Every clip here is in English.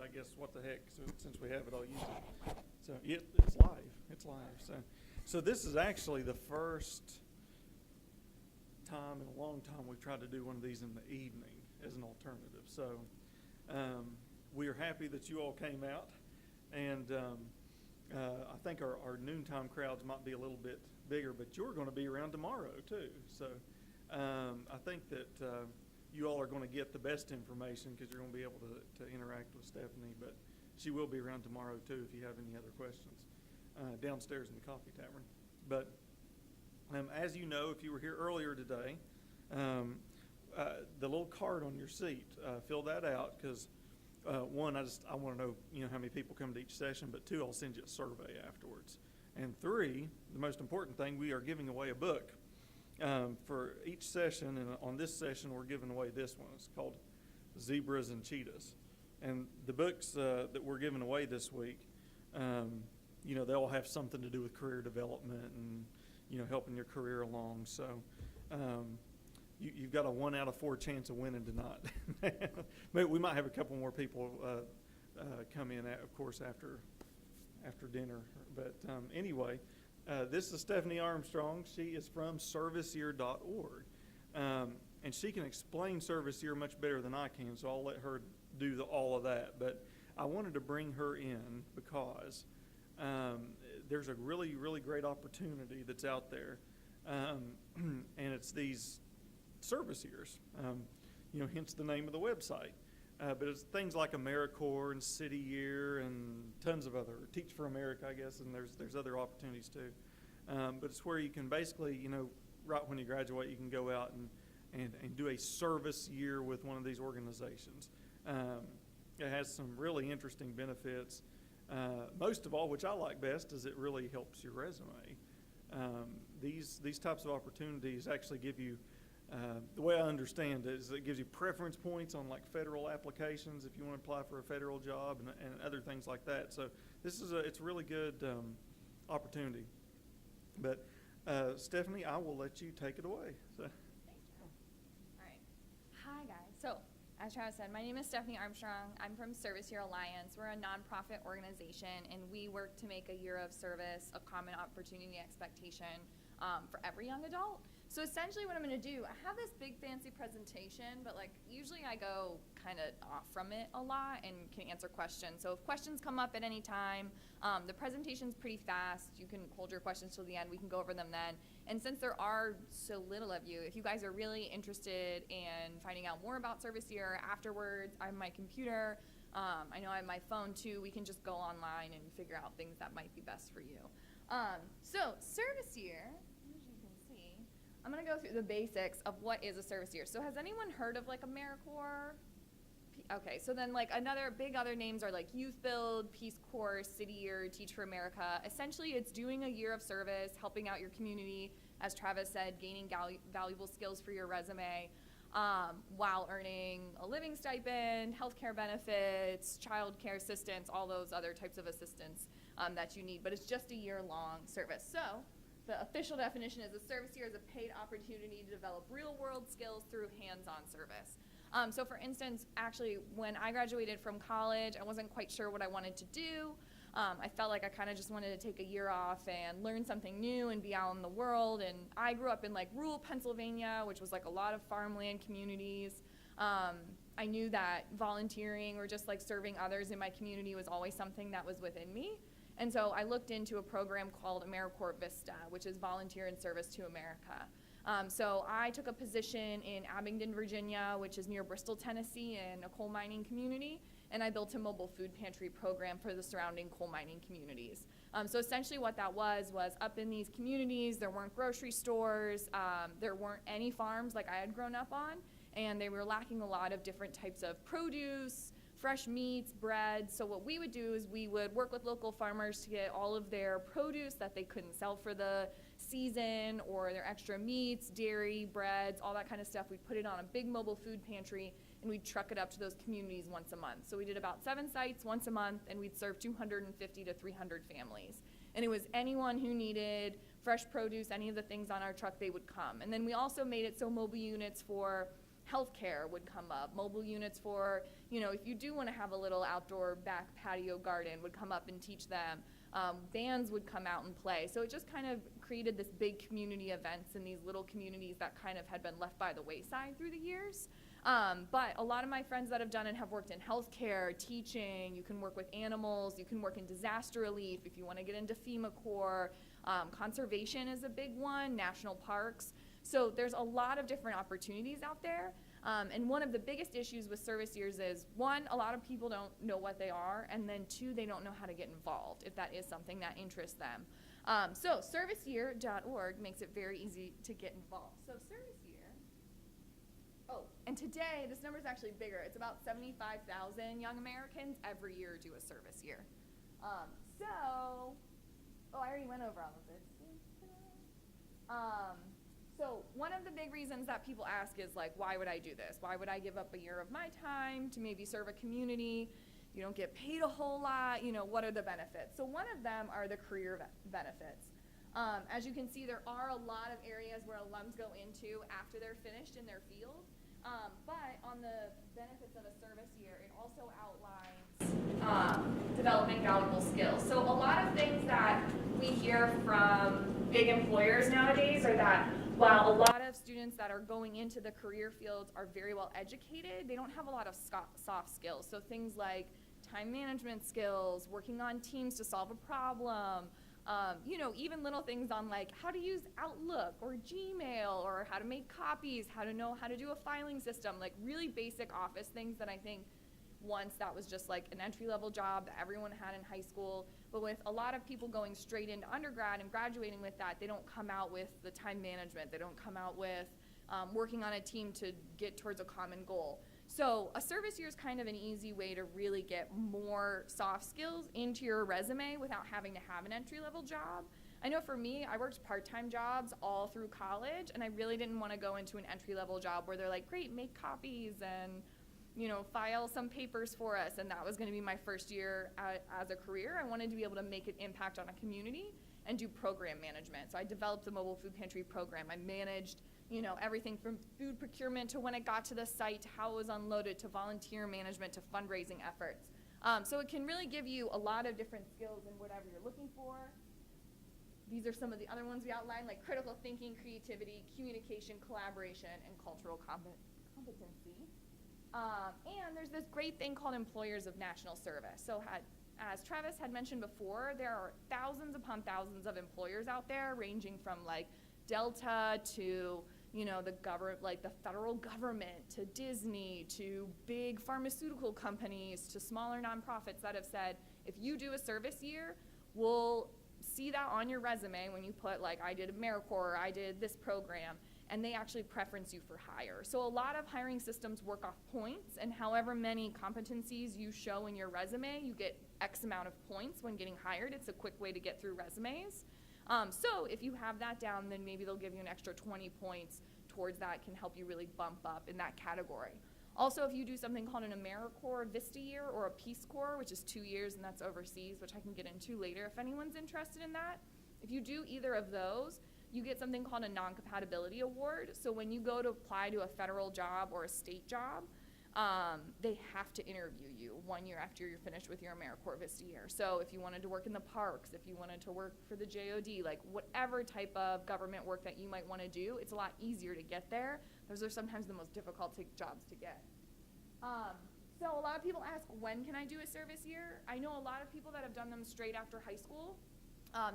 I guess what the heck, since we have it, I'll use it. So it's live. It's live. So this is actually the first time in a long time we've tried to do one of these in the evening as an alternative. So we are happy that you all came out, and I think our noontime crowds might be a little bit bigger, but you're going to be around tomorrow too. So I think that you all are going to get the best information because you're going to be able to interact with Stephanie, but she will be around tomorrow too if you have any other questions downstairs in the coffee tavern. But as you know, if you were here earlier today, the little card on your seat, fill that out because one, I want to know how many people come to each session, but two, I'll send you a survey afterwards. And three, the most important thing, we are giving away a book for each session, and on this session we're giving away this one. It's called Zebras and Cheetahs. And the books that we're giving away this week, they all have something to do with career development and helping your career along. So you've got a 1 out of 4 chance of winning tonight. Maybe we might have a couple more people come in, of course, after dinner. But anyway, this is Stephanie Armstrong. She is from ServiceYear.org. And she can explain ServiceYear much better than I can, so I'll let her do all of that. But I wanted to bring her in because there's a really, really great opportunity that's out there. And it's these service years, hence the name of the website. But it's things like AmeriCorps and City Year and tons of other, Teach for America, I guess, and there's other opportunities too. But it's where you can basically, right when you graduate, you can go out and do a service year with one of these organizations. It has some really interesting benefits. Most of all, which I like best, is it really helps your resume. These types of opportunities actually give you, the way I understand it, is it gives you preference points on like federal applications if you want to apply for a federal job and other things like that. So it's a really good opportunity. But Stephanie, I will let you take it away. So. Thank you. All right. Hi guys. So as Travis said, my name is Stephanie Armstrong. I'm from ServiceYear Alliance. We're a nonprofit organization, and we work to make a year of service a common opportunity expectation for every young adult. So essentially what I'm going to do, I have this big fancy presentation, but usually I go kind of off from it a lot and can answer questions. So if questions come up at any time, the presentation's pretty fast. You can hold your questions till the end. We can go over them then. And since there are so little of you, if you guys are really interested in finding out more about ServiceYear afterwards, I have my computer. I know I have my phone too. We can just go online and figure out things that might be best for you. So ServiceYear, I'm going to go through the basics of what is a service year. So has anyone heard of AmeriCorps? Okay, so then other names are Youth Build, Peace Corps, City Year, Teach for America. Essentially, it's doing a year of service, helping out your community, as Travis said, gaining valuable skills for your resume, while earning a living stipend, healthcare benefits, child care assistance, all those other types of assistance that you need. But it's just a year-long service. So the official definition is a service year is a paid opportunity to develop real-world skills through hands-on service. So for instance, actually, when I graduated from college, I wasn't quite sure what I wanted to do. I felt like I kind of just wanted to take a year off and learn something new and be out in the world. And I grew up in rural Pennsylvania, which was a lot of farmland communities. I knew that volunteering or just serving others in my community was always something that was within me. And so I looked into a program called AmeriCorps Vista, which is Volunteer in Service to America. So I took a position in Abingdon, Virginia, which is near Bristol, Tennessee, in a coal mining community, and I built a mobile food pantry program for the surrounding coal mining communities. So essentially what that was up in these communities, there weren't grocery stores, there weren't any farms like I had grown up on, and they were lacking a lot of different types of produce, fresh meats, bread. So what we would do is we would work with local farmers to get all of their produce that they couldn't sell for the season, or their extra meats, dairy, breads, all that kind of stuff. We'd put it on a big mobile food pantry and we'd truck it up to those communities once a month. So we did about 7 sites once a month, and we'd serve 250 to 300 families. And it was anyone who needed fresh produce, any of the things on our truck, they would come. And then we also made it so mobile units for Healthcare would come up. Mobile units for, if you do want to have a little outdoor back patio garden would come up and teach them. Bands would come out and play. So it just kind of created this big community events in these little communities that kind of had been left by the wayside through the years. But a lot of my friends that have done it have worked in healthcare, teaching. You can work with animals. You can work in disaster relief if you want to get into FEMA Corps. Conservation is a big one, national parks. So there's a lot of different opportunities out there. And one of the biggest issues with service years is, one, a lot of people don't know what they are, and then two, they don't know how to get involved if that is something that interests them. So ServiceYear.org makes it very easy to get involved. So ServiceYear, and today, this number is actually bigger. It's about 75,000 young Americans every year do a service year. I already went over all of this. So one of the big reasons that people ask is like, why would I do this? Why would I give up a year of my time to maybe serve a community? You don't get paid a whole lot. What are the benefits? So one of them are the career benefits. As you can see, there are a lot of areas where alums go into after they're finished in their field. But on the benefits of a service year, it also outlines developing valuable skills. So a lot of things that we hear from big employers nowadays are that while a lot of students that are going into the career fields are very well educated, they don't have a lot of soft skills. So things like time management skills, working on teams to solve a problem, even little things on like how to use Outlook or Gmail or how to make copies, how to know how to do a filing system, like really basic office things that I think once that was just like an entry-level job that everyone had in high school. But with a lot of people going straight into undergrad and graduating with that, they don't come out with the time management. They don't come out with working on a team to get towards a common goal. So a service year is kind of an easy way to really get more soft skills into your resume without having to have an entry-level job. I know for me, I worked part-time jobs all through college, and I really didn't want to go into an entry-level job where they're like, great, make copies and file some papers for us, and that was going to be my first year as a career. I wanted to be able to make an impact on a community and do program management. So I developed the mobile food pantry program. I managed everything from food procurement to when it got to the site, to how it was unloaded, to volunteer management, to fundraising efforts. So it can really give you a lot of different skills in whatever you're looking for. These are some of the other ones we outlined, like critical thinking, creativity, communication, collaboration, and cultural competency. And there's this great thing called Employers of National Service. So as Travis had mentioned before, there are thousands upon thousands of employers out there, ranging from like Delta to the government, like the federal government, to Disney, to big pharmaceutical companies, to smaller nonprofits that have said, if you do a service year, we'll see that on your resume when you put like, I did AmeriCorps, or I did this program, and they actually preference you for hire. So a lot of hiring systems work off points, and however many competencies you show in your resume, you get X amount of points when getting hired. It's a quick way to get through resumes. So if you have that down, then maybe they'll give you an extra 20 points towards that, can help you really bump up in that category. Also, if you do something called an AmeriCorps Vista year or a Peace Corps, which is 2 years and that's overseas, which I can get into later if anyone's interested in that. If you do either of those, you get something called a non-compatibility award. So when you go to apply to a federal job or a state job, they have to interview you 1 year after you're finished with your AmeriCorps Vista year. So if you wanted to work in the parks, if you wanted to work for the JOD, like whatever type of government work that you might want to do, it's a lot easier to get there. Those are sometimes the most difficult jobs to get. So a lot of people ask, when can I do a service year? I know a lot of people that have done them straight after high school.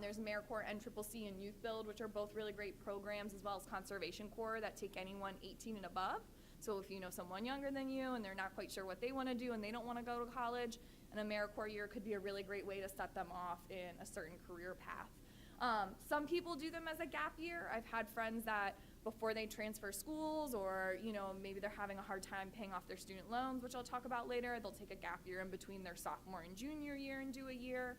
There's AmeriCorps NCCC and Youth Build, which are both really great programs, as well as Conservation Corps that take anyone 18 and above. So if you know someone younger than you and they're not quite sure what they want to do and they don't want to go to college, an AmeriCorps year could be a really great way to set them off in a certain career path. Some people do them as a gap year. I've had friends that before they transfer schools, or maybe they're having a hard time paying off their student loans, which I'll talk about later, they'll take a gap year in between their sophomore and junior year and do a year.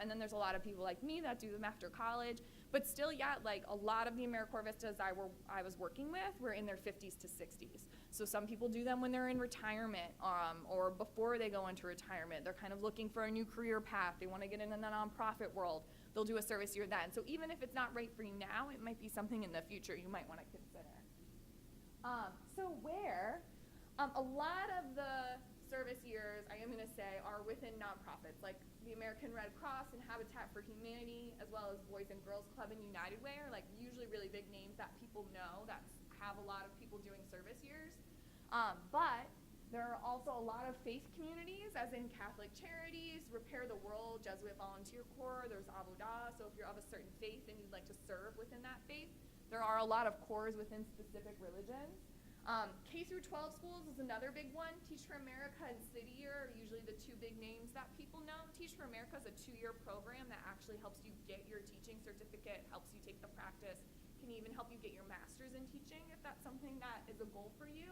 And then there's a lot of people like me that do them after college. But still, yeah, like a lot of the AmeriCorps Vistas I was working with were in their 50s to 60s. So some people do them when they're in retirement, or before they go into retirement. They're kind of looking for a new career path. They want to get into the nonprofit world. They'll do a service year then. So even if it's not right for you now, it might be something in the future you might want to consider. So where, a lot of the service years, I am going to say, are within nonprofits like the American Red Cross and Habitat for Humanity, as well as Boys and Girls Club and United Way are like usually really big names that people know that have a lot of people doing service years. But there are also a lot of faith communities, as in Catholic Charities, Repair the World, Jesuit Volunteer Corps, there's Avodah. So if you're of a certain faith and you'd like to serve within that faith, there are a lot of corps within specific religions. K through 12 schools is another big one. Teach for America and City Year are usually the two big names that people know. Teach for America is a 2-year program that actually helps you get your teaching certificate, helps you take the practice, can even help you get your master's in teaching if that's something that is a goal for you.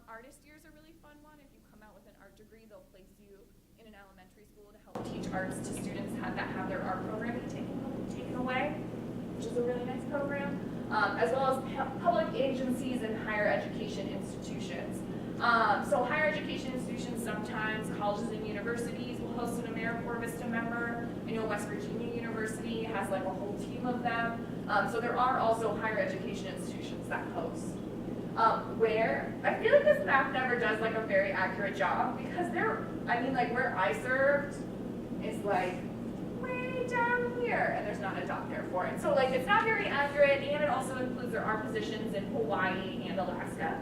Artist Year is a really fun one. If you come out with an art degree, they'll place you in an elementary school to help teach arts to students that have their art programming taken away, which is a really nice program. As well as public agencies and higher education institutions. So higher education institutions, sometimes colleges and universities will host an AmeriCorps Vista member. I know West Virginia University has like a whole team of them. So there are also higher education institutions that host. Where, I feel like this map never does like a very accurate job because like where I served is like way down here, and there's not a dot there for it. So like it's not very accurate, and it also includes there are positions in Hawaii and Alaska.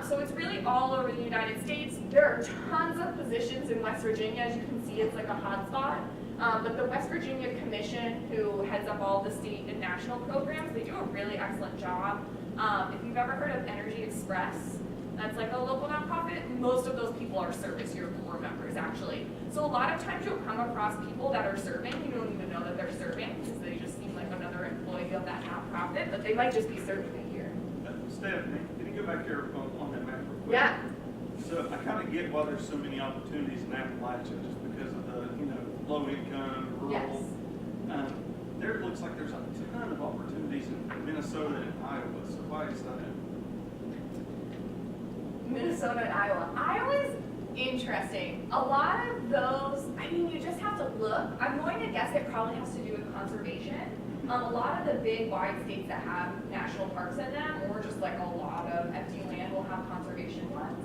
So it's really all over the United States. There are tons of positions in West Virginia. As you can see, it's like a hotspot. But the West Virginia Commission, who heads up all the state and national programs, they do a really excellent job. If you've ever heard of Energy Express, that's like a local nonprofit, most of those people are ServiceYear Corps members, actually. So a lot of times you'll come across people that are serving, you don't even know that they're serving, because they just seem like another employee of that nonprofit, but they might just be serving a year. Stephanie, can you go back here on that map real quick? Yeah. So I kind of get why there's so many opportunities in Appalachia, just because of the, low income, rural. Yes. There looks like there's a ton of opportunities in Minnesota and Iowa, so why is that? Minnesota and Iowa. Iowa's interesting. A lot of those, you just have to look. I'm going to guess it probably has to do with conservation. A lot of the big wide states that have national parks in them, or just like a lot of empty land, will have conservation ones.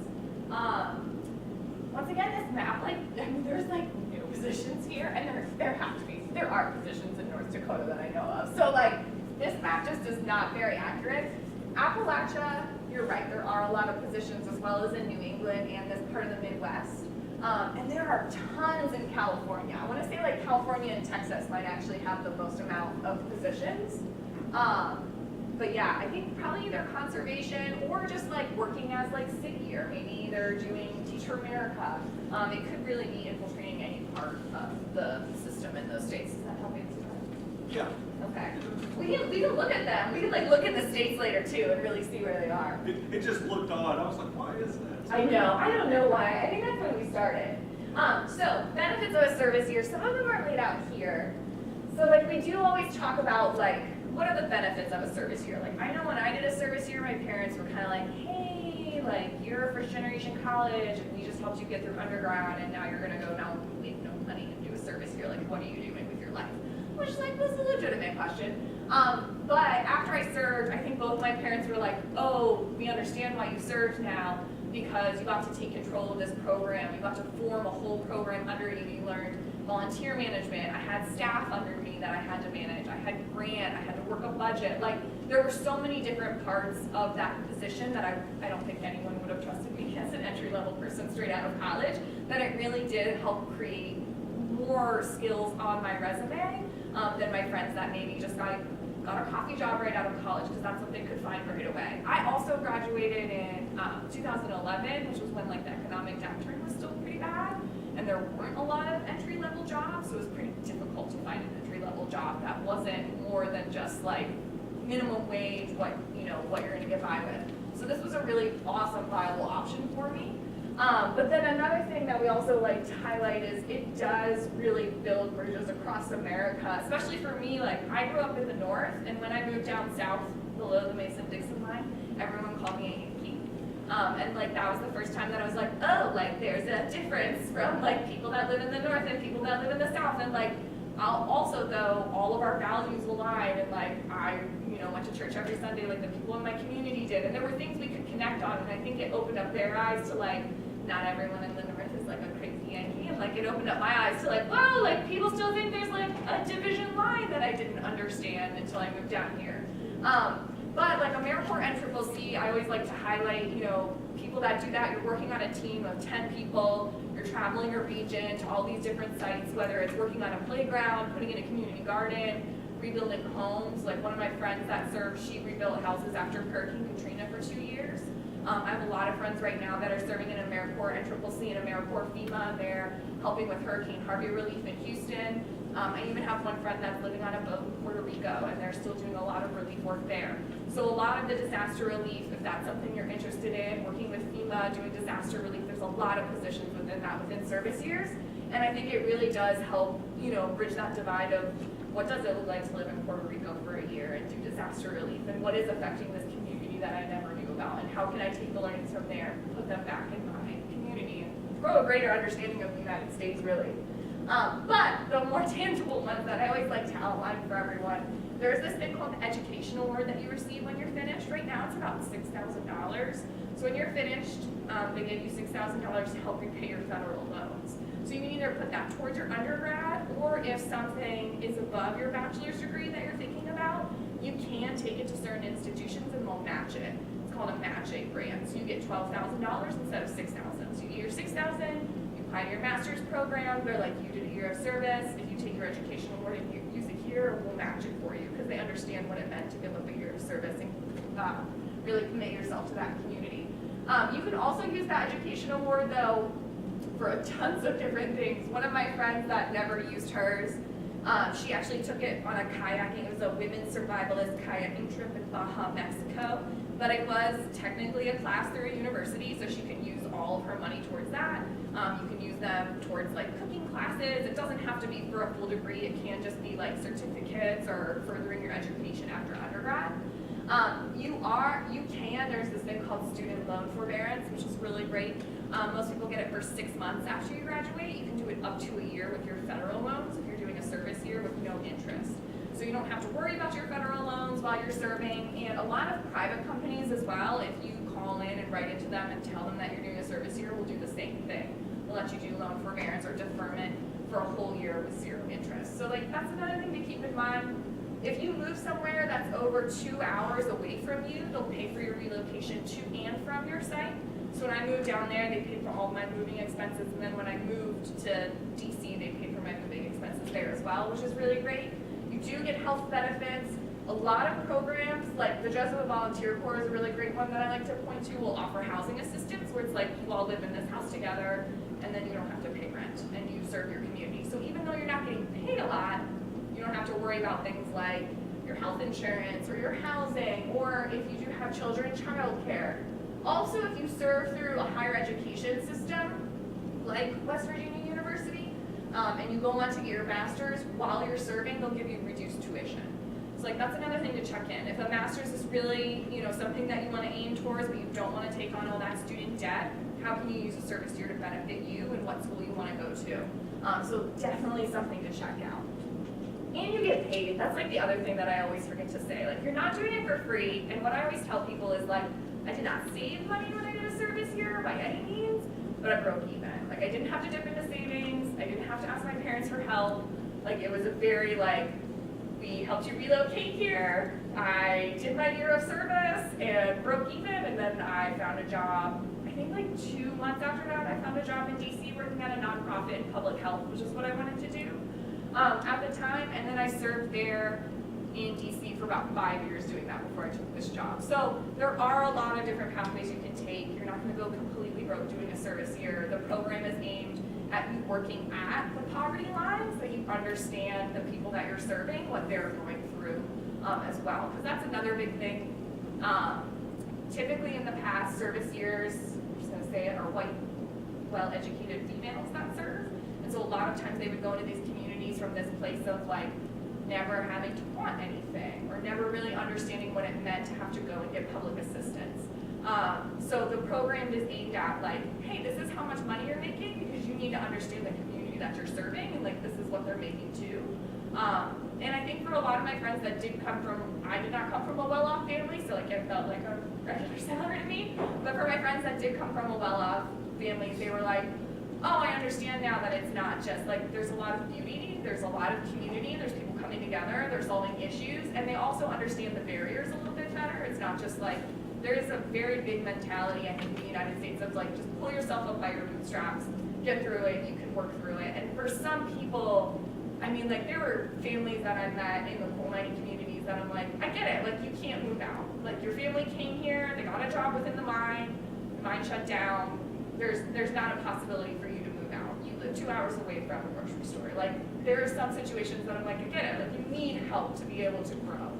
Once again, this map, there's like no positions here, and there are positions in North Dakota that I know of. So this map just is not very accurate. Appalachia, you're right, there are a lot of positions, as well as in New England and this part of the Midwest. And there are tons in California. I want to say California and Texas might actually have the most amount of positions. But yeah, I think probably either conservation or just working as City Year. Maybe they're doing Teach for America. It could really be infiltrating any part of the system in those states. Does that help answer that? Yeah. Okay. We can look at them. We can look at the states later too and really see where they are. It just looked odd. I was like, why is that? I know. I don't know why. I think that's when we started. So benefits of a service year. Some of them are laid out here. So we do always talk about what are the benefits of a service year? I know when I did a service year, my parents were kind of like, hey, you're a first generation college, and we just helped you get through undergrad, and now you're gonna go now make no money and do a service year. What are you doing with your life? Which was a legitimate question. But after I served, I think both my parents were like, oh, we understand why you served now, because you got to take control of this program. You got to form a whole program under you. You learned volunteer management. I had staff under me that I had to manage. I had grant. I had to work a budget. There were so many different parts of that position that I don't think anyone would have trusted me as an entry-level person straight out of college, that it really did help create more skills on my resume than my friends that maybe just got a coffee job right out of college, because that's what they could find right away. I also graduated in 2011, which was when the economic downturn was still pretty bad, and there weren't a lot of entry-level jobs, so it was pretty difficult to find an entry-level job that wasn't more than just minimum wage, what you're gonna get by with. So this was a really awesome, viable option for me. But then another thing that we also like to highlight is it does really build bridges across America, especially for me. I grew up in the north, and when I moved down south below the Mason-Dixon line, everyone called me a Yankee. And that was the first time that I was like, oh, there's a difference from people that live in the north and people that live in the south. And Also though, all of our values align, and like I, went to church every Sunday like the people in my community did, and there were things we could connect on, and I think it opened up their eyes to like, not everyone in the North is like a crazy Yankee, and like it opened up my eyes to like, whoa, like people still think there's like a division line that I didn't understand until I moved down here. But like AmeriCorps and CCC, I always like to highlight, people that do that. You're working on a team of 10 people, you're traveling a region to all these different sites, whether it's working on a playground, putting in a community garden, rebuilding homes. Like one of my friends that served, she rebuilt houses after Hurricane Katrina for 2 years. I have a lot of friends right now that are serving in AmeriCorps and CCC and AmeriCorps FEMA. They're helping with Hurricane Harvey relief in Houston. I even have one friend that's living on a boat in Puerto Rico, and they're still doing a lot of relief work there. So a lot of the disaster relief, if that's something you're interested in, working with FEMA, doing disaster relief, there's a lot of positions within that within ServiceYears. And I think it really does help, bridge that divide of what does it look like to live in Puerto Rico for a year and do disaster relief, and what is affecting this community that I never knew about, and how can I take the learnings from there, put them back in my community, and grow a greater understanding of the United States, really. But the more tangible ones that I always like to outline for everyone, there's this thing called the Education Award that you receive when you're finished. Right now it's about $6,000. So when you're finished, they give you $6,000 to help repay your federal loans. So you can either put that towards your undergrad, or if something is above your bachelor's degree that you're thinking about, you can take it to certain institutions and they'll match it. It's called a match aid grant. So you get $12,000 instead of $6,000. So you get your $6,000, you apply to your master's program, they're like, you did a year of service. If you take your education award and you use it here, we'll match it for you, because they understand what it meant to give up a year of service and really commit yourself to that community. You can also use that education award though for tons of different things. One of my friends that never used hers, she actually took it on a kayaking. It was a women's survivalist kayaking trip in Baja, Mexico. But it was technically a class through a university, so she can use all of her money towards that. You can use them towards like cooking classes. It doesn't have to be for a full degree. It can just be like certificates or furthering your education after undergrad. There's this thing called student loan forbearance, which is really great. Most people get it for 6 months after you graduate. You can do it up to a year with your federal loans if you're doing a service year with no interest. So you don't have to worry about your federal loans while you're serving. And a lot of private companies as well, if you call in and write into them and tell them that you're doing a service year, will do the same thing. They'll let you do loan forbearance or deferment for a whole year with 0 interest. So like that's another thing to keep in mind. If you move somewhere that's over 2 hours away from you, they'll pay for your relocation to and from your site. So when I moved down there, they paid for all my moving expenses, and then when I moved to DC, they paid for my moving expenses there as well, which is really great. You do get health benefits. A lot of programs, like the Jesuit Volunteer Corps is a really great one that I like to point to, will offer housing assistance, where it's like you all live in this house together, and then you don't have to pay rent, and you serve your community. So even though you're not getting paid a lot, you don't have to worry about things like your health insurance or your housing, or if you do have children, childcare. Also, if you serve through a higher education system, like West Virginia University, and you go on to get your master's, while you're serving, they'll give you reduced tuition. So like that's another thing to check in. If a master's is really, something that you want to aim towards, but you don't want to take on all that student debt, how can you use a service year to benefit you and what school you want to go to? So definitely something to check out. And you get paid. That's like the other thing that I always forget to say. Like you're not doing it for free. And what I always tell people is like, I did not save money when I did a service year by any means, but I broke even. Like I didn't have to dip into savings. I didn't have to ask my parents for help. Like it was a very we helped you relocate here. I did my year of service and broke even, and then I found a job. I think like 2 months after that, I found a job in DC working at a nonprofit in public health, which is what I wanted to do at the time. And then I served there in DC for about 5 years doing that before I took this job. So there are a lot of different pathways you can take. You're not going to go completely broke doing a service year. The program is aimed at you working at the poverty lines, that you understand the people that you're serving, what they're going through as well. Because that's another big thing. Typically in the past, service years, I'm just going to say it, are white, well-educated females that serve. And so a lot of times they would go into these communities from this place of never having to want anything, or never really understanding what it meant to have to go and get public assistance. So the program is aimed at hey, this is how much money you're making, because you need to understand the community family that you're serving, and like this is what they're making too. And I think for a lot of my friends that did come from, I did not come from a well-off family, so like it felt like a regular salary to me. But for my friends that did come from a well-off family, they were like, oh, I understand now that it's not just like, there's a lot of beauty, there's a lot of community, there's people coming together, they're solving issues, and they also understand the barriers a little bit better. It's not just like, there is a very big mentality, I think, in the United States of like, just pull yourself up by your bootstraps, get through it, you can work through it. And for some people, I mean, like, there were families that I met in the coal mining communities that I'm like, I get it, like, you can't move out. Like, your family came here, they got a job within the mine shut down, there's not a possibility for you to move out. You live 2 hours away from a grocery store. Like, there are some situations that I'm like, I get it, like, you need help to be able to grow.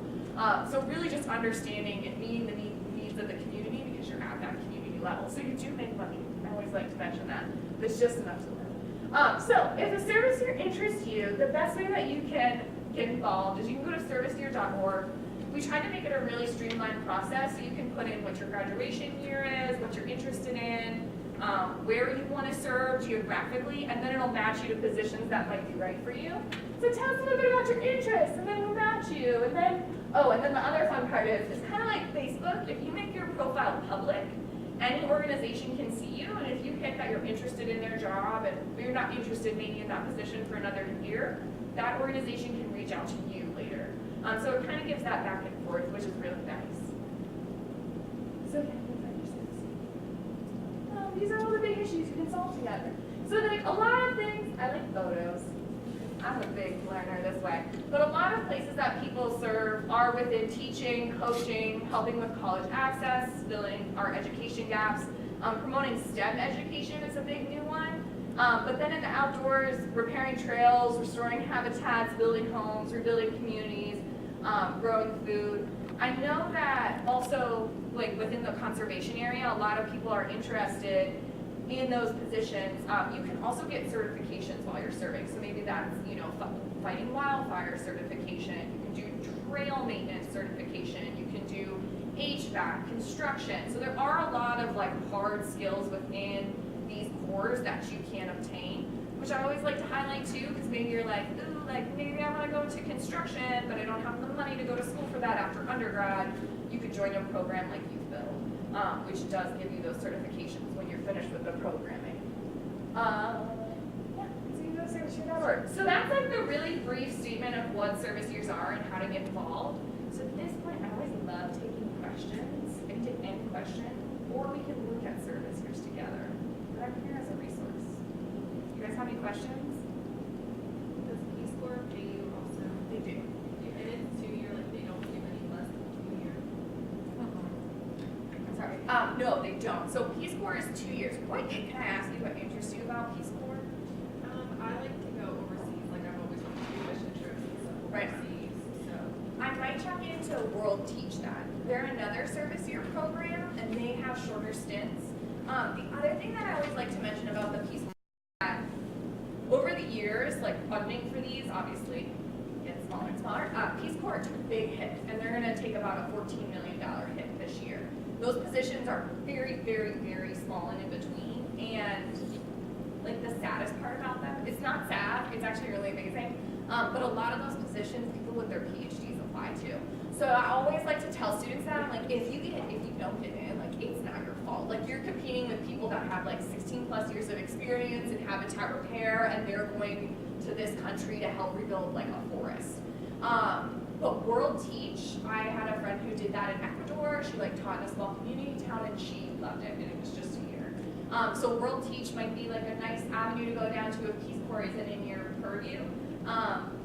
So really just understanding and meeting the needs of the community because you're at that community level. So you do make money. I always like to mention that. It's just enough to live. So if a service year interests you, the best way that you can get involved is you can go to ServiceYear.org. We try to make it a really streamlined process so you can put in what your graduation year is, what you're interested in, where you want to serve geographically, and then it'll match you to positions that might be right for you. So tell us a little bit about your interests, and then we'll match you. And then, and then the other fun part is, it's kind of like Facebook. If you make your profile public, any organization can see you, and if you hit that you're interested in their job, and you're not interested maybe in that position for another year, that organization can reach out to you later. So it kind of gives that back and forth, which is really nice. So yeah, these are all the big issues you can solve together. So like a lot of things, I like photos. I'm a big learner this way. But a lot of places that people serve are within teaching, coaching, helping with college access, filling our education gaps. Promoting STEM education is a big new one. But then in the outdoors, repairing trails, restoring habitats, building homes, rebuilding communities, growing food. I know that also, like within the conservation area, a lot of people are interested in those positions. You can also get certifications while you're serving. So maybe that's, fighting wildfire certification. You can do trail maintenance certification. You can do HVAC, construction. So there are a lot of like hard skills within these cores that you can obtain, which I always like to highlight too, because maybe you're like, ooh, like maybe I want to go into construction, but I don't have the money to go to school for that after undergrad. You could join a program like Youth Build, which does give you those certifications when you're finished with the programming. So you go to ServiceYear.org. So that's like the really brief statement of what service years are and how to get involved. So at this point, I always love taking questions. I can take any question, or we can look at service years together. But I'm here as a resource. You guys have any questions? Does Peace Corps pay you also? They do. And it's 2 year, like they don't give any less than 2 years. I'm sorry. No, they don't. So Peace Corps is 2 years. Can I ask you what interests you about Peace Corps? I like to go overseas. Like I've always wanted to do mission trips and stuff Right. overseas. So I might check into World Teach that. They're another service year program, and they have shorter stints. The other thing that I always like to mention about the Peace Corps is that over the years, like funding for these obviously gets smaller and smaller. Peace Corps took a big hit, and they're going to take about a $14 million hit this year. Those positions are very, very, very small and in between, and like the saddest part about them, it's not sad, it's actually really amazing, but a lot of those positions, people with their PhDs apply to. So I always like to tell students that, I'm like, if you don't get in, like it's not your fault. Like you're competing with people that have like 16 plus years of experience in habitat repair, and they're going to this country to help rebuild like a forest. But World Teach, I had a friend who did that in Ecuador. She like taught in a small community town, and she loved it, and it was just a year. So World Teach might be like a nice avenue to go down to if Peace Corps isn't in your purview.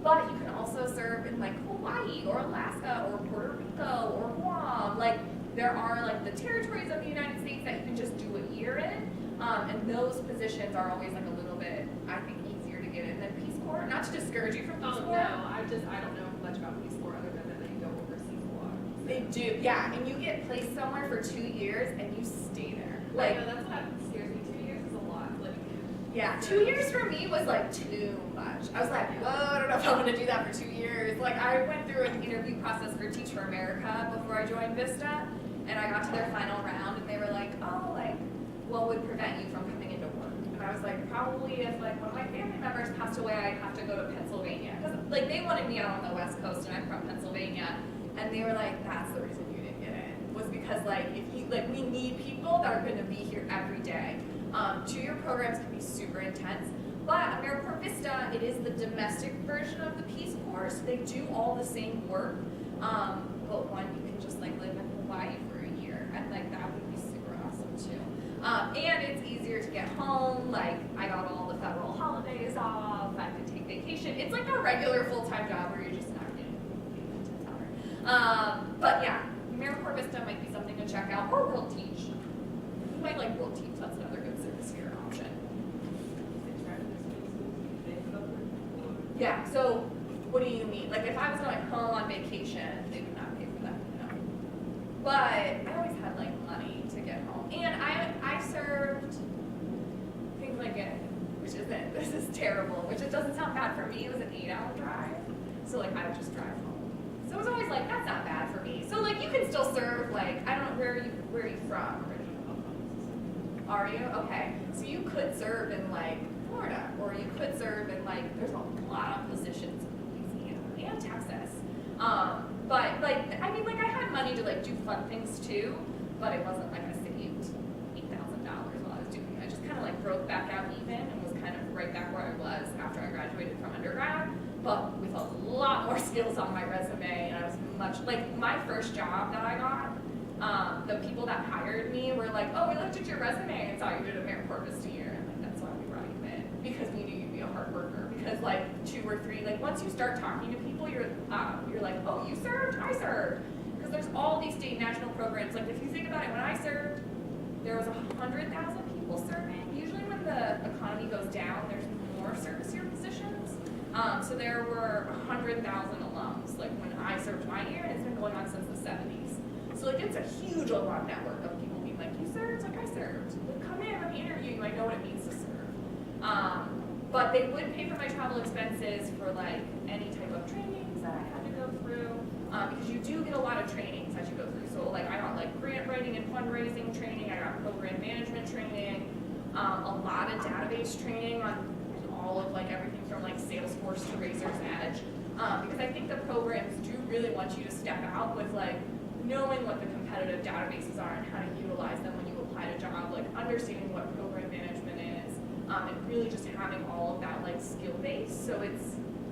But you can also serve in like Hawaii or Alaska or Puerto Rico or Guam. Like there are like the territories of the United States that you can just do a year in. And those positions are always like a little bit, I think, easier to get in than Peace Corps. Not to discourage you from Peace no, Corps. I don't know much about Peace Corps other than that they go overseas a lot. They do, yeah. And you get placed somewhere for 2 years and you stay there. Like, that's what scares me. 2 years is a lot. Like yeah, 2 years for me was like too much. I was like, whoa, I don't know if I'm gonna do that for 2 years. Like I went through an interview process for Teach for America before I joined Vista, and I got to their final round, and they were like, oh, like, what would prevent you from coming into work? And I was like, probably if like one of my family members passed away, I'd have to go to Pennsylvania. Because like they wanted me out on the West Coast and I'm from Pennsylvania. And they were like, that's the reason you didn't get in. Was because like if you like we need people that are gonna be here every day. 2-year programs can be super intense. But AmeriCorps Vista, it is the domestic version of the Peace Corps. So they do all the same work. But one, you can just like live in Hawaii for a year. And like that would be super awesome too. And it's easier to get home. Like I got all the federal holidays off. I could take vacation. It's like a regular full-time job where you're just not getting paid $10. But yeah, AmeriCorps Vista might be something to check out, or World Teach. You might like World Teach. That's another good ServiceYear option. Yeah. So what do you mean? Like if I was going home on vacation, they would not pay for that. No. But I always had like money to get home, and I served things like it, which isn't. This is terrible. Which it doesn't sound bad for me. It was an 8-hour drive, so like I would just drive home. So it was always like that's not bad for me. So like you can still serve. Like I don't know where are you from originally? Are you okay? So you could serve in like Florida, or you could serve in like there's a lot of positions in Louisiana and Texas. But like I mean like I had money to like do fun things too, but it wasn't like I saved $8,000 while I was doing it. I just kind of like broke back out even and was kind of right back where I was after I graduated from undergrad, but with a lot more skills on my resume, and I was much like my first job that I got. The people that hired me were like, oh, we looked at your resume and saw you did AmeriCorps Vista year. And like, that's why we brought you in, because we knew you'd be a hard worker. Because like 2 or 3, like once you start talking to people, you're like, oh, you served? I served. Because there's all these state national programs. Like if you think about it, when I served, there was 100,000 people serving. Usually when the economy goes down, there's more ServiceYear positions. So there were 100,000 alums. Like when I served my year, and it's been going on since the 70s. So like it's a huge alum network of people being like, you served? Like I served. Like, come in, let me interview you. I know what it means to serve. But they would pay for my travel expenses for like any type of trainings that I had to go through. Because you do get a lot of trainings as you go through. So like I got like grant writing and fundraising training. I got program management training. A lot of database training on all of like everything from like Salesforce to Razor's Edge. Because I think the programs do really want you to step out with like knowing what the competitive databases are and how to utilize them when you apply to job, like understanding what program management is, and really just having all of that like skill base, so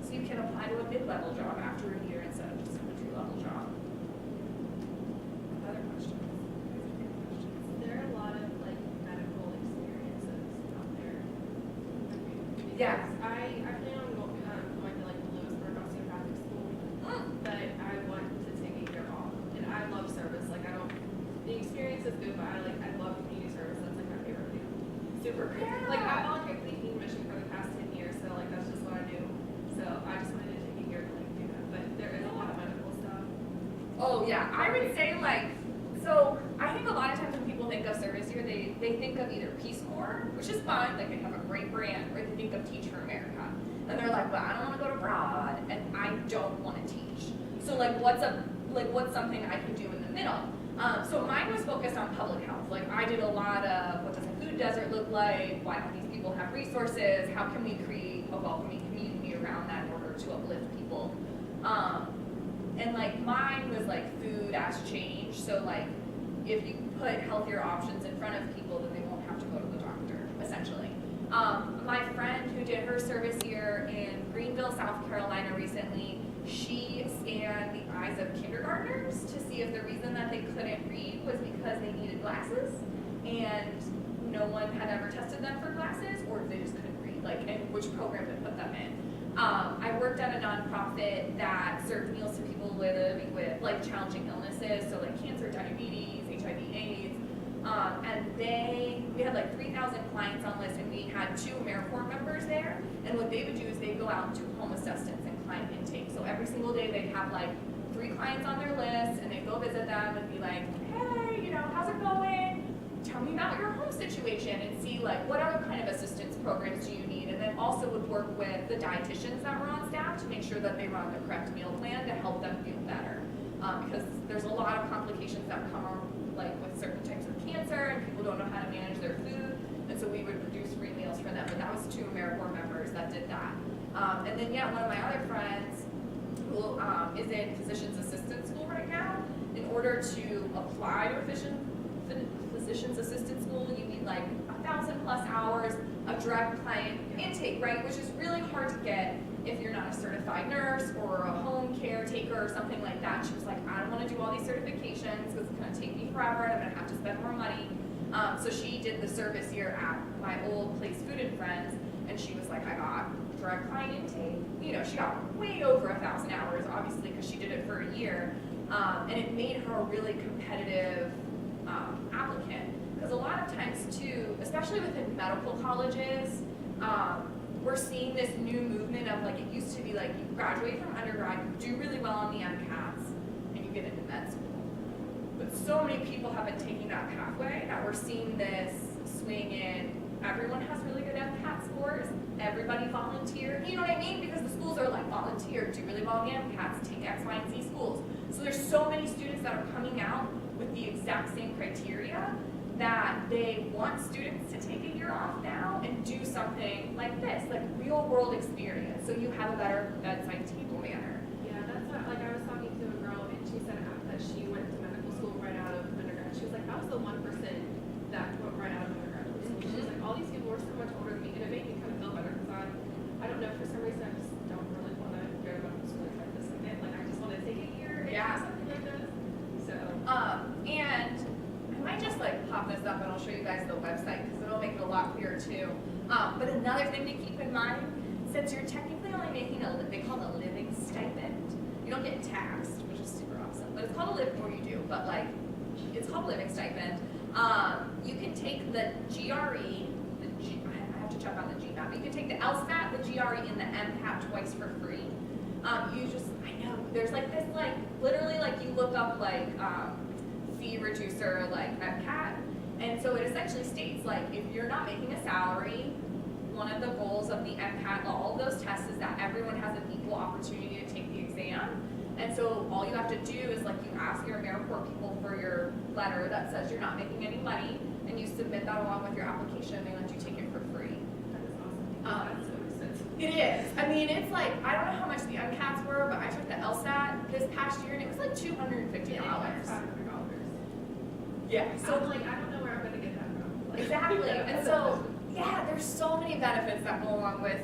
you can apply to a mid-level job after a year instead of just an entry-level job. Other questions? There are a lot of like medical experiences out there. Yeah. I plan on going to like Lewisburg osteopathic school, but I want to take a year off. And I love service. Like the experience is good, but I love community service. That's like my favorite thing. Super. Yeah. Like I volunteered for the Healing Mission for the past 10 years, so like that's just what I do. So I just wanted to take a year to like do that. But there is a lot of medical stuff. Oh yeah, I would say like, so I think a lot of times when people think of ServiceYear, they think of either Peace Corps, which is fine, like they have a great brand, or they think of Teach for America. And they're like, well, I don't want to go to Broad, and I don't want to teach. So like what's something I can do in the middle? So mine was focused on public health. Like I did a lot of what does a food desert look like? Why don't these people have resources? How can we create a welcoming community around that in order to uplift people? And like mine was like food as change. So like if you put healthier options in front of people, then they won't have to go to the doctor, essentially. My friend who did her ServiceYear in Greenville, South Carolina recently, she scanned the eyes of kindergartners to see if the reason that they couldn't read was because they needed glasses and no one had ever tested them for glasses, or if they just couldn't read, like, and which program to put them in. I worked at a nonprofit that served meals to people living with like challenging illnesses, so like cancer, diabetes, HIV/AIDS, and we had like 3,000 clients on list, and we had 2 AmeriCorps members there. And what they would do is they'd go out and do home assessments and client intake. So every single day they'd have like 3 clients on their list, and they'd go visit them and be like, hey, how's it going? Tell me about your home situation, and see like what other kind of assistance programs do you need. And then also would work with the dietitians that were on staff to make sure that they were on the correct meal plan to help them feel better. Because there's a lot of complications that come like with certain types of cancer, and people don't know how to manage their food. And so we would produce really meals for them, but that was 2 AmeriCorps members that did that. And then, yeah, one of my other friends who is in physician's assistant school right now. In order to apply to a physician's assistant school, you need like 1,000+ hours of direct client intake, right? Which is really hard to get if you're not a certified nurse or a home caretaker or something like that. She was like, I don't want to do all these certifications because it's going to take me forever and I'm going to have to spend more money. So she did the ServiceYear at my old place, Food and Friends, and she was like, I got direct client intake. You know, she got way over 1,000 hours, obviously, because she did it for a year. And it made her a really competitive applicant. Because a lot of times, too, especially within medical colleges, we're seeing this new movement of, like, it used to be like you graduate from undergrad, you do really well on the MCATs, and you get into med school. But so many people have been taking that pathway that we're seeing this swing in. Everyone has really good MCAT scores. Everybody volunteer. You know what I mean? Because the schools are like, volunteer, do really well on the MCATs, take X, Y, and Z schools. So there's so many students that are coming out with the exact same criteria that they want students to take a year off now and do something like this, like real world experience, so you have a better bedside table manner. Yeah, that's what, like, I was talking to a girl and she said that she went to medical school right out of undergrad. She was like, I was the 1% that went right out of undergraduate school. She was like, all these people were so much older than me, and it made me kind of feel better because I don't know, for some reason I just don't really want to go to medical school and try this again. Like, I just want to take a year and do something like this. So. And I might just like pop this up and I'll show you guys the website because it'll make it a lot clearer too. But another thing to keep in mind, since you're technically only making they call it a living stipend. You don't get taxed, which is super awesome. But it's called a living, or you do, but like, it's called a living stipend. You can take the GRE, I have to check on the GMAT. You can take the LSAT, the GRE, and the MCAT twice for free. I know, there's like this, like, literally, like, you look up, like, fee reducer, like, MCAT, and so it essentially states, like, if you're not making a salary, one of the goals of the MCAT, all of those tests, is that everyone has an equal opportunity to take the exam. And so all you have to do is, like, you ask your AmeriCorps people for your letter that says you're not making any money, and you submit that along with your application, and they let you take it for free. That is awesome. That's so expensive. It is. I mean, it's like, I don't know how much the MCATs were, but I took the LSAT this past year, and it was like $250. $500. Yeah. So I'm like, I don't know where I'm going to get that from. Like, Exactly. And so, yeah, there's so many benefits that go along with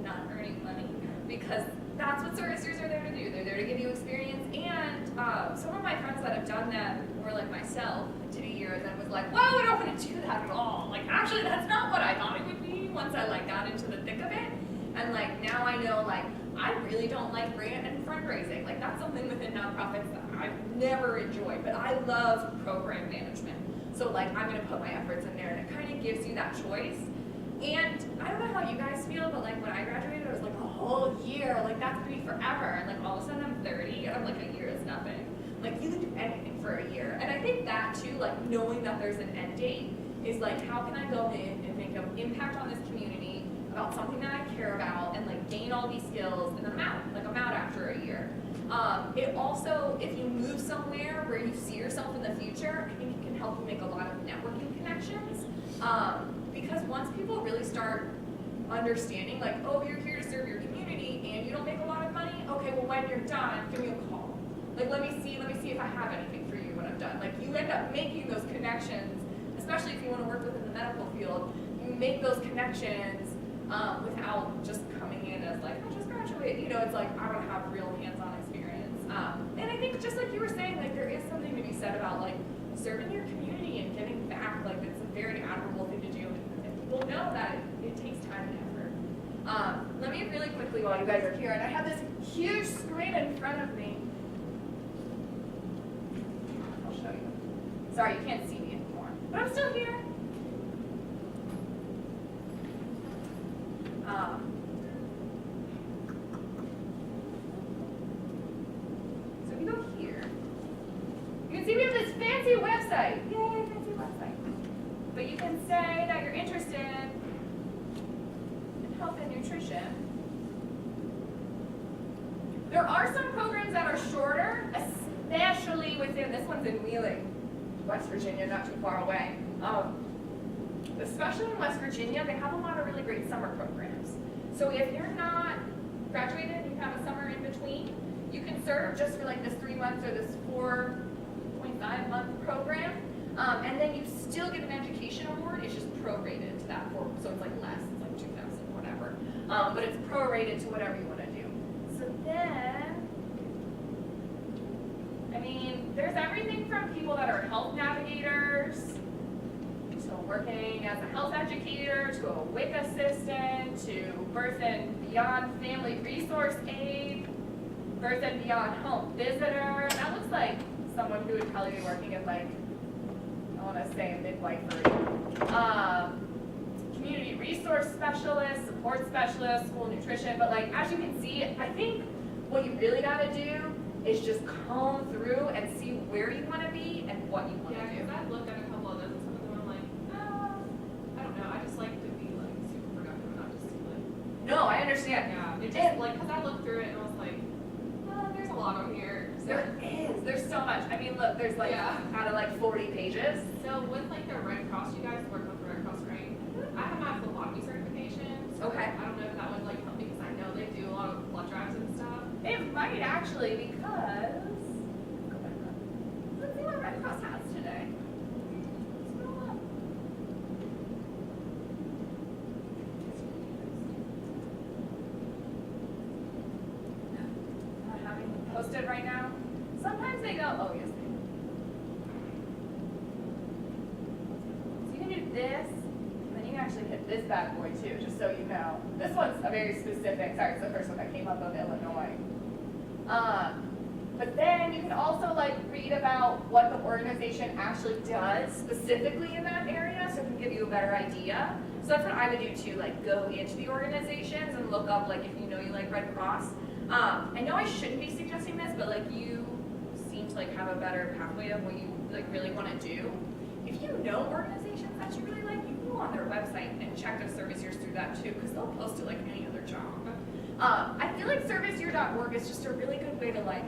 not earning money, because that's what ServiceYears are there to do. They're there to give you experience. And some of my friends that have done that, or like myself, did a year and then was like, whoa, I don't want to do that at all. Like, actually, that's not what I thought it would be once I like got into the thick of it. And like, now I know, like, I really don't like grant and fundraising. Like, that's something within nonprofits that I've never enjoyed, but I love program management. So like, I'm gonna put my efforts in there, and it kind of gives you that choice. And I don't know how you guys feel, but like when I graduated, I was like, a whole year, like that's gonna be forever. And like all of a sudden I'm 30, and I'm like, a year is nothing. Like, you can do anything for a year. And I think that too, like knowing that there's an end date is like, how can I go in and make an impact on this community about something that I care about, and like gain all these skills, and I'm out after a year. It also, if you move somewhere where you see yourself in the future, I think it can help you make a lot of networking connections. Because once people really start understanding, like, oh, you're here to serve your community and you don't make a lot of money, okay, well, when you're done, give me a call. Like, let me see if I have anything for you when I'm done. Like, you end up making those connections, especially if you want to work within the medical field. You make those connections without just coming in as like, I just graduated. You know, it's like, I want to have real hands-on experience. And I think just like you were saying, like, there is something to be said about like serving your community and giving back. Like, it's a very admirable thing to do. And people know that it takes time and effort. Let me really quickly, while you guys are here, and I have this huge screen in front of me. I'll show you. Sorry, you can't see me anymore, but I'm still here. So if you go here, you can see we have this fancy website. Yay, fancy website. But you can say that you're interested in health and nutrition. There are some programs that are shorter, especially within, this one's in Wheeling, West Virginia, not too far away. especially in West Virginia, they have a lot of really great summer programs. So if you're not graduated and you have a summer in between, you can serve just for like this 3 months or this 4.5-month program, and then you still get an education award. It's just prorated to that for, so it's like less, it's like 2,000, whatever. But it's prorated to whatever you want to do. So then, I mean, there's everything from people that are health navigators, to working as a health educator, to a WIC assistant, to birth and beyond family resource aide, birth and beyond home visitor. That looks like someone who would probably be working at like, I want to say a midwifery. Community resource specialist, support specialist, school nutrition. But like, as you can see, I think what you really got to do is just comb through and see where you want to be and what you want to do. because I've looked at a couple of those and some of them I'm like, I don't know, I just like to be like super productive, not just to like. No, I understand. Yeah, it just like, because I looked through it and I was like, there's a lot on here. So, There is. There's so much. I mean, look, there's like Yeah. out of like 40 pages. so with like the Red Cross, you guys work with the Red Cross, right? I have my phlebotomy certification. So Okay. I don't know if that would like help me because I know they do a lot of blood drives and stuff. It might actually because. Go back up. Let's see what Red Cross has today. Scroll up. Not having them posted right now. Sometimes they go, oh yes, they do. So you can do this, and then you can actually hit this bad boy too, just so you know. This one's a very specific, sorry, it's the first one that came up of Illinois. But then you can also like read about what the organization actually does specifically in that area, so it can give you a better idea. So that's what I would do too, like go into the organizations and look up like if you know you like Red Cross. I know I shouldn't be suggesting this, but like you seem to like have a better pathway of what you like really want to do. If you know organizations that you really like, you can go on their website and check their service years through that too, because they'll post it like any other job. I feel like ServiceYear.org is just a really good way to like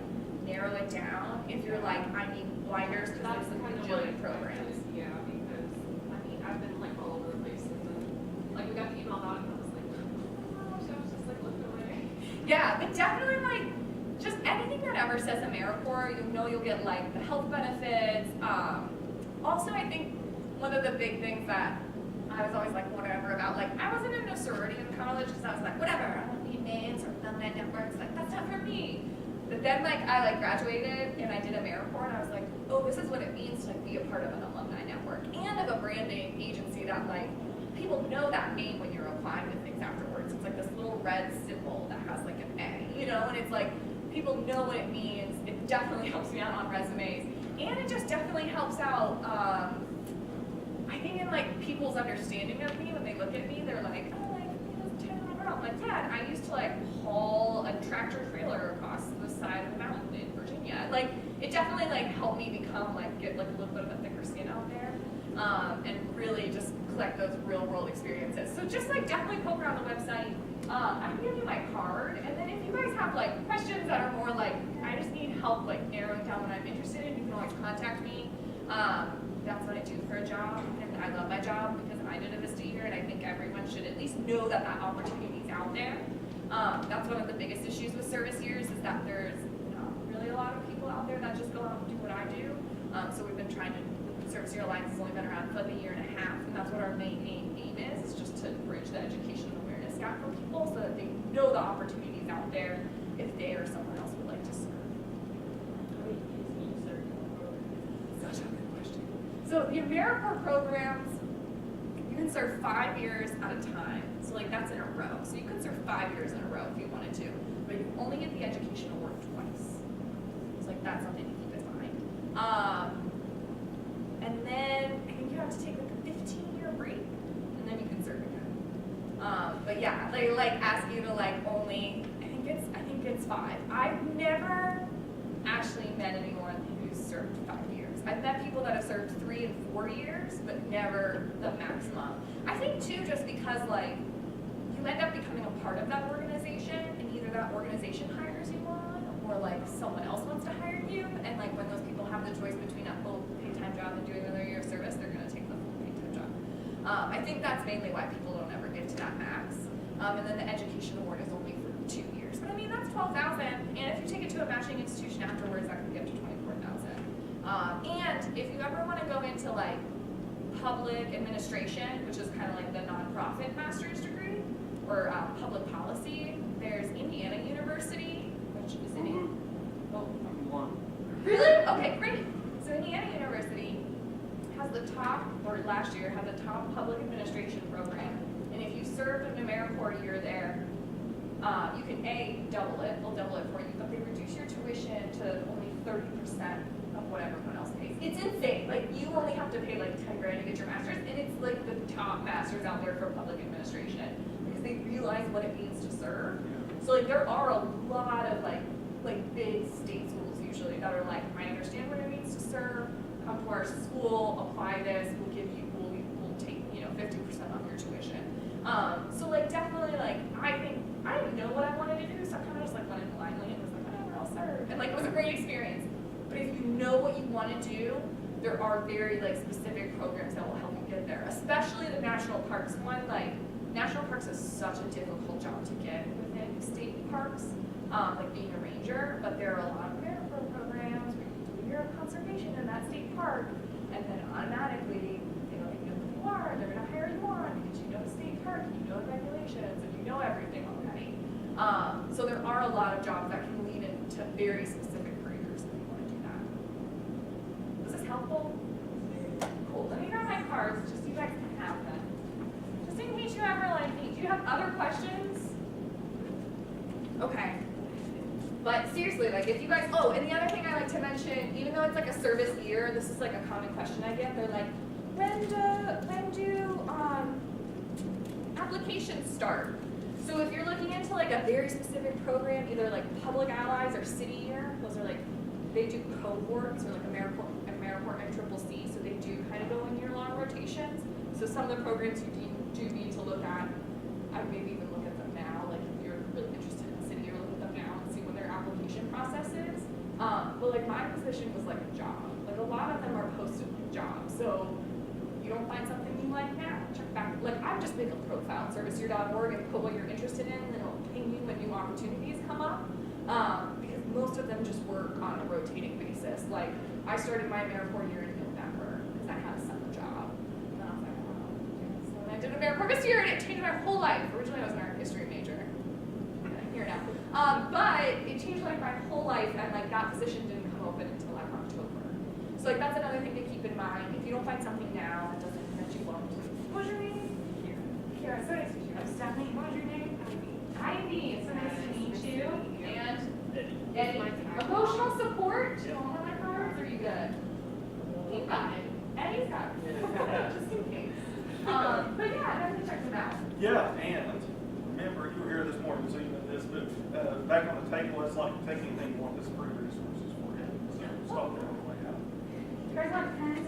narrow it down if you're like, I need blinders because That's there's kind a of bajillion what I programs. did, yeah, because I mean I've been like all over the place and then like we got the email out and I was like, oh gosh, I was just like looking away. Yeah, but definitely like just anything that ever says AmeriCorps, you know you'll get like the health benefits. Also, I think one of the big things that I was always like whatever about, like I wasn't in a sorority in college because I was like whatever, I don't need names or alumni networks, like that's not for me. But then like I like graduated and I did AmeriCorps and I was like, oh, this is what it means to like be a part of an alumni network and of a branding agency that like people know that name when you're applying to things afterwards. It's like this little red symbol that has like an A, you know, and it's like people know what it means. It definitely helps me out on resumes, and it just definitely helps out. I think in like people's understanding of me when they look at me, they're like, oh, like you know, girl. I'm like, Dad, I used to like haul a tractor trailer across the side of the mountain in Virginia. Like it definitely like helped me become like get like a little bit of a thicker skin out there, and really just collect those real world experiences. So just like definitely poke around the website. I can give you my card, and then if you guys have like questions that are more like, I just need help like narrowing down what I'm interested in, you can always contact me. That's what I do for a job, and I love my job because I did a Vista year, and I think everyone should at least know that that opportunity is out there. That's one of the biggest issues with service years is that there's not really a lot of people out there that just go out and do what I do. So we've been trying to, Service Year Alliance has only been around for like a year and a half, and that's what our main aim is just to bridge the education and awareness gap for people so that they know the opportunities out there if they or someone else would like to serve. Such a good question. So the AmeriCorps programs, you can serve 5 years at a time. So like that's in a row. So you could serve 5 years in a row if you wanted to, but you only get the education award twice. So like that's something to keep in mind. And then I think you have to take like a 15-year break, and then you can serve again. But yeah, they like ask you to like only, I think it's 5. I've never actually met anyone who's served 5 years. I've met people that have served 3 and 4 years, but never the maximum. I think too, just because like you end up becoming a part of that organization, and either that organization hires you on, or like someone else wants to hire you, and like when those people have the choice between a full paid-time job and doing another year of service, they're gonna take the full paid-time job. I think that's mainly why people don't ever get to that max. And then the education award is only for 2 years. But I mean, that's 12,000, and if you take it to a matching institution afterwards, that can be up to 24,000. And if you ever want to go into like public administration, which is kind of like the nonprofit master's degree, or public policy, there's Indiana University, which is in oh, really? Okay, great. So Indiana University has the top, or last year had the top public administration program, and if you served an AmeriCorps year there, you can double it, they'll double it for you, but they reduce your tuition to only 30% of what everyone else pays. It's insane. Like, you only have to pay like 10 grand to get your master's, and it's like the top masters out there for public administration because they realize what it means to serve. So like, there are a lot of like big state schools usually that are like, I understand what it means to serve. Come to our school, apply this. We'll give you, we'll take 50% off your tuition. So like, definitely like, I think I didn't know what I wanted to do, so I kind of just like went in blindly and was like, whatever, I'll serve, and like, it was a great experience. But if you know what you want to do, there are very like specific programs that will help you get there, especially the national parks one. Like, national parks is such a difficult job to get within state parks, like being a ranger, but there are a lot of AmeriCorps programs where you do a year of conservation in that state park, and then automatically they know who you are, they're going to hire you on because you know the state park, you know the regulations, and you know everything already. So there are a lot of jobs that can lead into very specific careers if you want to do that. Was this helpful? Cool. Let me grab my cards just so you guys can have them. Just in case you ever like me. Do you have other questions? Okay. But seriously, like, if you guys, oh, and the other thing I like to mention, even though it's like a service year, this is like a common question I get. They're like, when do applications start? So if you're looking into like a very specific program, either like Public Allies or City Year, those are like, they do cohorts, or like AmeriCorps and CCC, so they do kind of go in year-long rotations. So some of the programs you do need to look at, I would maybe even look at them now, like if you're really interested in City Year, look at them now and see what their application process is. But like, my position was like a job. Like, a lot of them are posted like jobs. So you don't find something you like now, check back. Like, I would just make a profile on ServiceYear.org and put what you're interested in, and then it'll ping you when new opportunities come up. Because most of them just work on a rotating basis. Like, I started my AmeriCorps year in November because I had a summer job. And then I was like, oh, yes. So then I did AmeriCorps this year, and it changed my whole life. Originally, I was an art history major. I'm here now. But it changed like my whole life, and like, that position didn't come open until like October. So like, that's another thing to keep in mind. If you don't find something now, it doesn't mean that you won't. What was your name? Kira. So nice to meet you. I'm Stephanie. What was your name? Ivy. So nice to meet you. And Eddie. Emotional support. Do you want my cards? Or are you good? He got it. Eddie's got it. Just in case. But yeah, definitely check them out. Yeah, and remember, you were here this morning, so you know this, but back on the table, it's like take anything you want, this free resources for you. So stop there on the way out. You guys want pens?